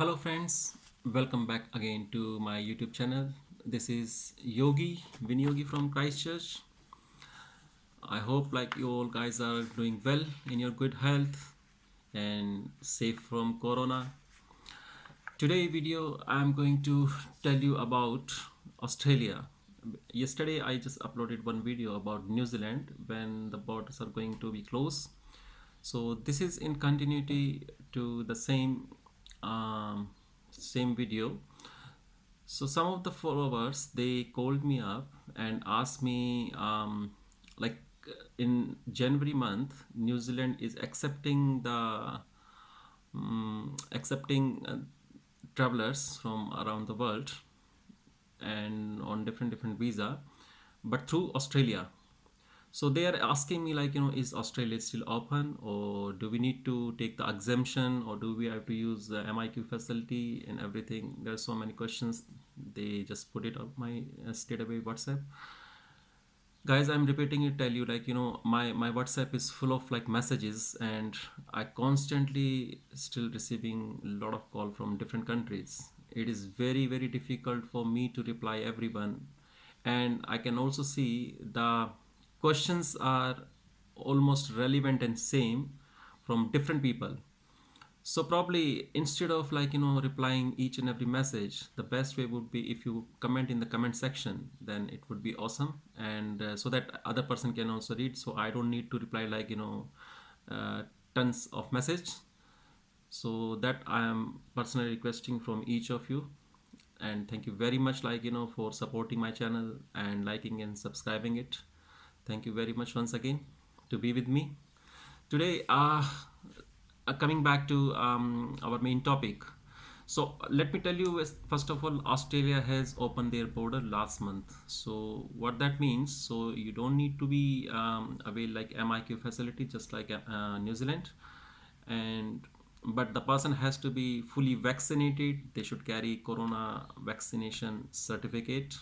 Hello friends, welcome back again to my YouTube channel. This is Yogi, Vinyogi from Christchurch. I hope like you all guys are doing well in your good health and safe from corona. Today video I'm going to tell you about Australia. Yesterday I just uploaded one video about New Zealand when the borders are going to be closed. So this is in continuity to the same video. So some of the followers they called me up and asked me like in January month New Zealand is accepting travelers from around the world and on different visa, but through Australia. So they are asking me like, is Australia still open, or do we need to take the exemption, or do we have to use the MIQ facility and everything? There are so many questions. They just put it on my straight away WhatsApp. Guys, I'm repeating it, tell you like, my WhatsApp is full of like messages, and I constantly still receiving a lot of call from different countries. It is very difficult for me to reply everyone, and I can also see the questions are almost relevant and same from different people. So probably instead of like replying each and every message, the best way would be if you comment in the comment section. Then it would be awesome, and so that other person can also read. So I don't need to reply like uh, tons of message. So that I am personally requesting from each of you, and thank you very much like for supporting my channel and liking and subscribing it. Thank you very much once again to be with me today. Coming back to our main topic. So let me tell you, first of all, Australia has opened their border last month. So what that means, so you don't need to be avail like MIQ facility just like New Zealand, and but the person has to be fully vaccinated. They should carry corona vaccination certificate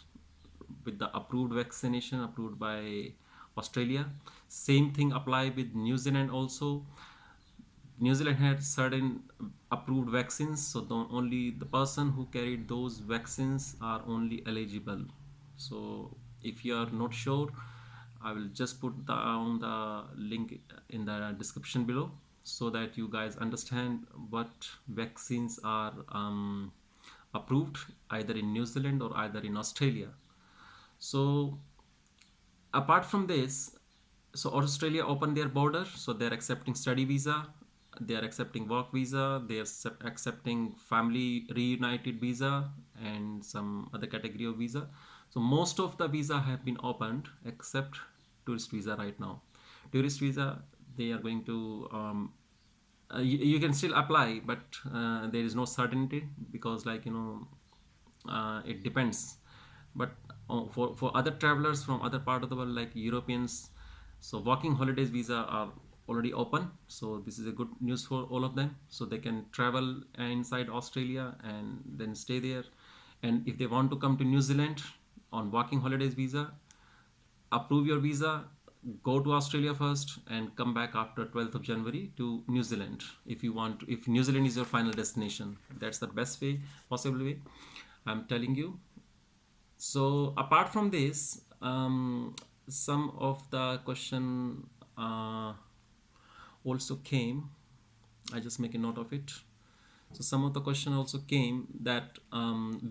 with the approved vaccination approved by Australia. Same thing apply with New Zealand also. New Zealand had certain approved vaccines, so only the person who carried those vaccines are only eligible. So if you are not sure, I will just put down the link in the description below so that you guys understand what vaccines are approved either in New Zealand or either in Australia. So apart from this, so Australia opened their border, so they're accepting study visa, they are accepting work visa, they are accepting family reunited visa and some other category of visa. So most of the visa have been opened except tourist visa right now. Tourist visa, they are going to you can still apply, but there is no certainty because like it depends. But for other travelers from other part of the world like Europeans, so working holidays visa are already open. So this is a good news for all of them, so they can travel inside Australia and then stay there. And if they want to come to New Zealand on working holidays visa, approve your visa, go to Australia first and come back after 12th of January to New Zealand if you want to, if New Zealand is your final destination. That's the best way, possible way, I'm telling you. So apart from this, some of the question also came. I just make a note of it. So some of the question also came that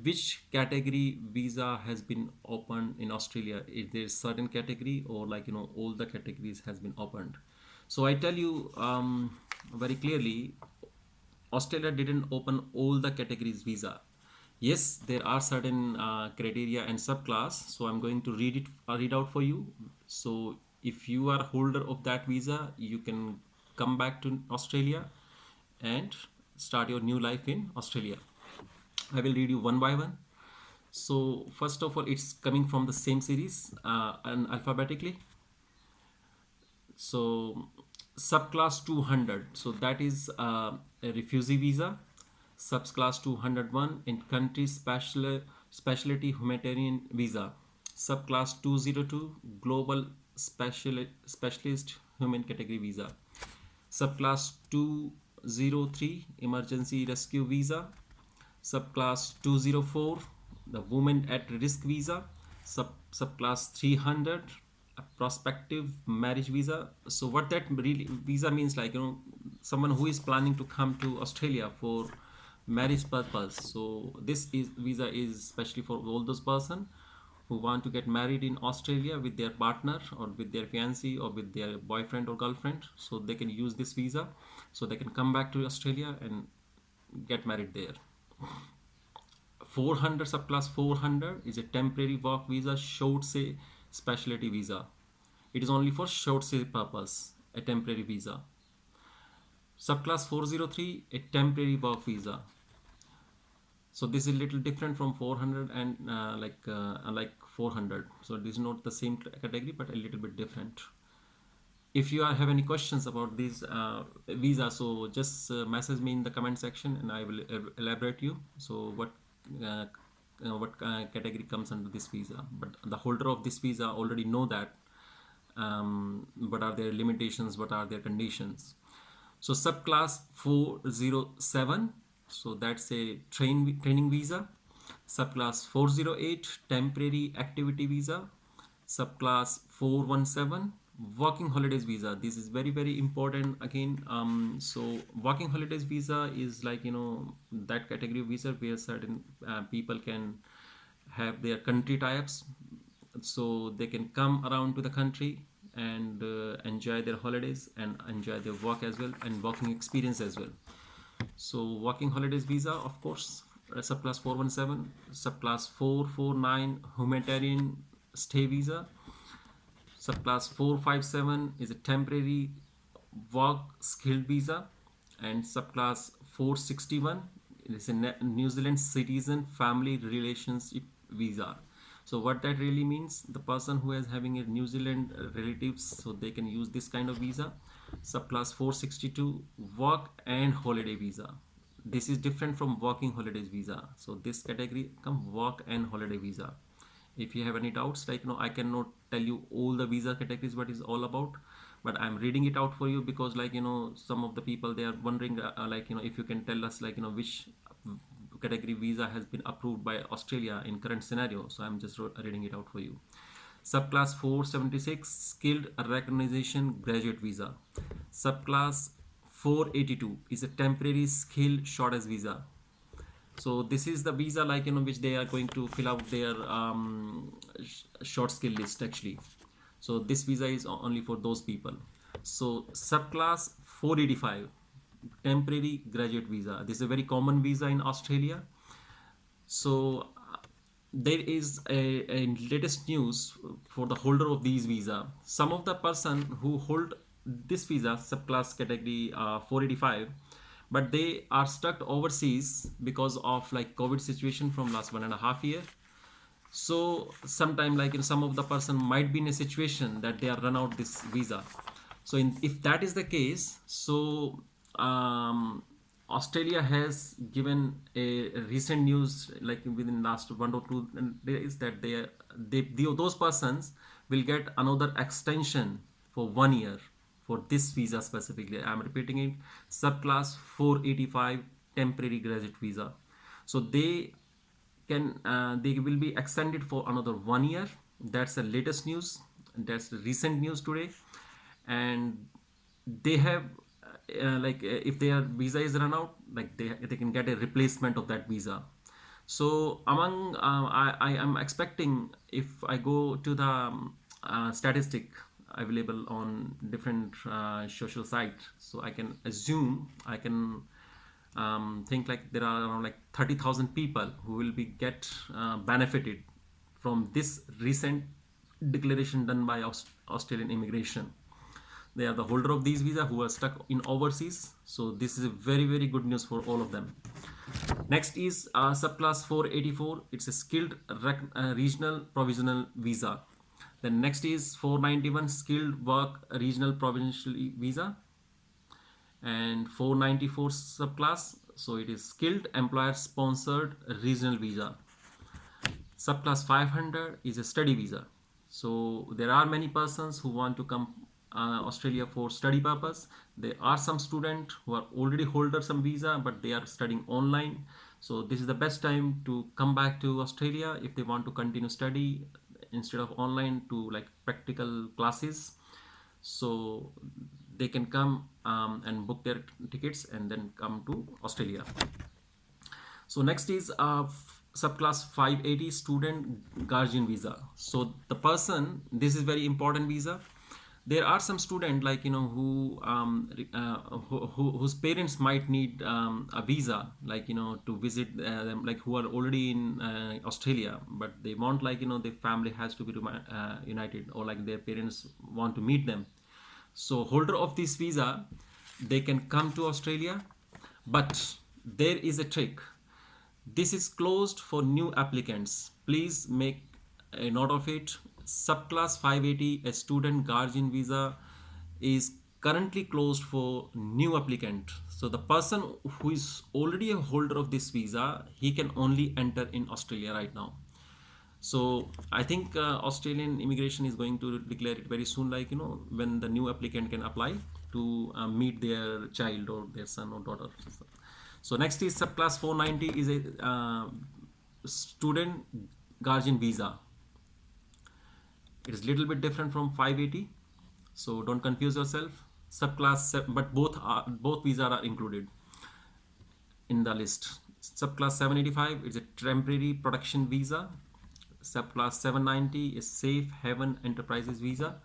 which category visa has been opened in Australia? Is there certain category or like all the categories has been opened? So I tell you very clearly, Australia didn't open all the categories visa. Yes, there are certain criteria and subclass. So I'm going to read out for you. So if you are holder of that visa, you can come back to Australia and start your new life in Australia. I will read you one by one. So first of all, it's coming from the same series and alphabetically. So subclass 200, so that is a refugee visa. Subclass 201 in country specialty humanitarian visa. Subclass 202 global specialist human category visa. Subclass 203 emergency rescue visa. Subclass 204, the women at risk visa. Subclass 300, a prospective marriage visa. So what that really visa means, like, someone who is planning to come to Australia for marriage purpose. So this is visa is especially for all those person who want to get married in Australia with their partner or with their fiancé or with their boyfriend or girlfriend. So they can use this visa, so they can come back to Australia and get married there. 400, subclass 400 is a temporary work visa, short stay specialty visa. It is only for short stay purpose, a temporary visa. Subclass 403, a temporary work visa. So this is a little different from 400 and like 400. So this is not the same category, but a little bit different. If you have any questions about this visa, so just message me in the comment section and I will elaborate you. So what category comes under this visa, but the holder of this visa already know that what are their limitations, what are their conditions. So subclass 407, so that's a training visa. Subclass 408, temporary activity visa. Subclass 417, working holidays visa. This is very very important again. So working holidays visa is like, that category of visa where certain people can have their country types, so they can come around to the country and enjoy their holidays and enjoy their work as well and working experience as well. So working holidays visa, of course, subclass 417. Subclass 449, humanitarian stay visa. Subclass 457 is a temporary work skilled visa. And subclass 461 is a New Zealand citizen family relationship visa. So what that really means, the person who is having a New Zealand relatives, so they can use this kind of visa. Subclass 462, work and holiday visa. This is different from working holidays visa. So this category come work and holiday visa. If you have any doubts, like, I cannot tell you all the visa categories what is all about, but I'm reading it out for you because, like, some of the people, they are wondering, like, if you can tell us, like, which category visa has been approved by Australia in current scenario. So I'm just reading it out for you. Subclass 476, skilled recognition graduate visa. Subclass 482 is a temporary skill shortage visa. So this is the visa, like, which they are going to fill out their short skill list actually. So this visa is only for those people. So subclass 485, temporary graduate visa. This is a very common visa in Australia. So there is a latest news for the holder of these visa. Some of the person who hold this visa, subclass category 485, but they are stuck overseas because of like COVID situation from last 1.5 year. So sometime, like, some of the person might be in a situation that they are run out this visa. So if that is the case, so Australia has given a recent news, like within last 1 or 2 days, that those persons will get another extension for 1 year for this visa specifically. I'm repeating it, subclass 485, temporary graduate visa. So they will be extended for another 1 year. That's the latest news. That's the recent news today. And they have if their visa is run out, like they can get a replacement of that visa. So among I am expecting, if I go to the statistic available on different social sites, so I can assume, I can think like there are around like 30,000 people who will be get benefited from this recent declaration done by Australian immigration. They are the holder of these visa who are stuck in overseas. So this is a very very good news for all of them. Next is subclass 484. It's a skilled regional provisional visa. Then next is 491, skilled work regional provincial visa. And 494 subclass, so it is skilled employer sponsored regional visa. Subclass 500 is a study visa. So there are many persons who want to come Australia for study purpose. There are some students who are already holder some visa, but they are studying online. So this is the best time to come back to Australia if they want to continue study instead of online to like practical classes. So they can come and book their tickets and then come to Australia. So next is subclass 580 student guardian visa. So the person, this is very important visa. There are some student like whose parents might need a visa like to visit them, like who are already in Australia, but they want like their family has to be united, or like their parents want to meet them. So holder of this visa, they can come to Australia, but there is a trick. This is closed for new applicants. Please make a note of it. Subclass 580, a student guardian visa, is currently closed for new applicant. So the person who is already a holder of this visa, he can only enter in Australia right now. So I think Australian immigration is going to declare it very soon, like when the new applicant can apply to meet their child or their son or daughter. So next is subclass 490 is a student guardian visa. It is little bit different from 580, so don't confuse yourself. But both visas are included in the list. Subclass 785 is a temporary production visa. Subclass 790 is safe haven enterprises visa.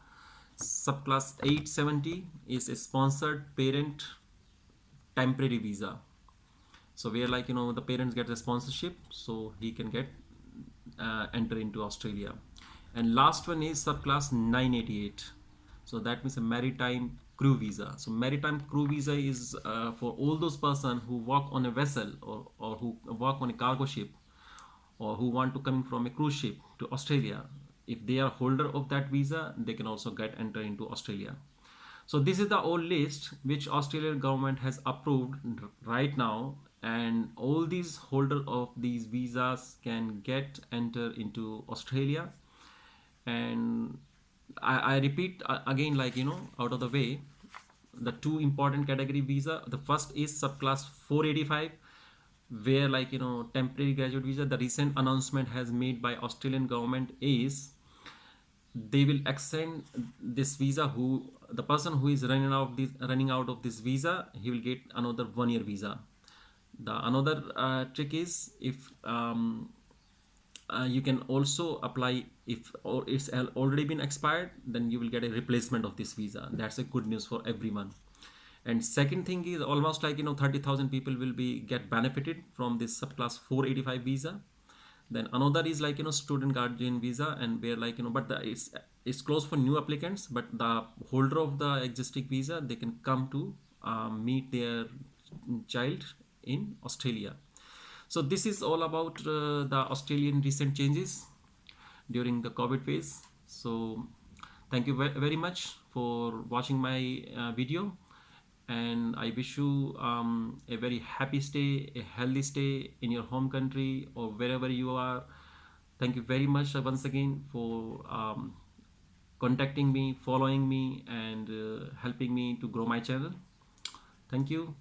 Subclass 870 is a sponsored parent temporary visa. So where like the parents get the sponsorship, so he can get enter into Australia. And last one is subclass 988. So that means a maritime crew visa. So maritime crew visa is for all those persons who work on a vessel, or who work on a cargo ship, or who want to come from a cruise ship to Australia. If they are holder of that visa, they can also get enter into Australia. So this is the old list which Australian government has approved right now, and all these holder of these visas can get enter into Australia. And I repeat again, like out of the way, the two important category visa. The first is subclass 485, where like temporary graduate visa. The recent announcement has made by Australian government is they will extend this visa. Who the person who is running out of this visa, he will get another 1 year visa. The another trick is if you can also apply if or it's already been expired, then you will get a replacement of this visa. That's a good news for everyone. And second thing is almost like 30,000 people will be get benefited from this subclass 485 visa. Then another is like student guardian visa, and where like but it's closed for new applicants, but the holder of the existing visa, they can come to meet their child in Australia. So this is all about the Australian recent changes during the COVID phase. So thank you very much for watching my video, and I wish you a very happy stay, a healthy stay in your home country or wherever you are. Thank you very much once again for contacting me, following me, and helping me to grow my channel. Thank you.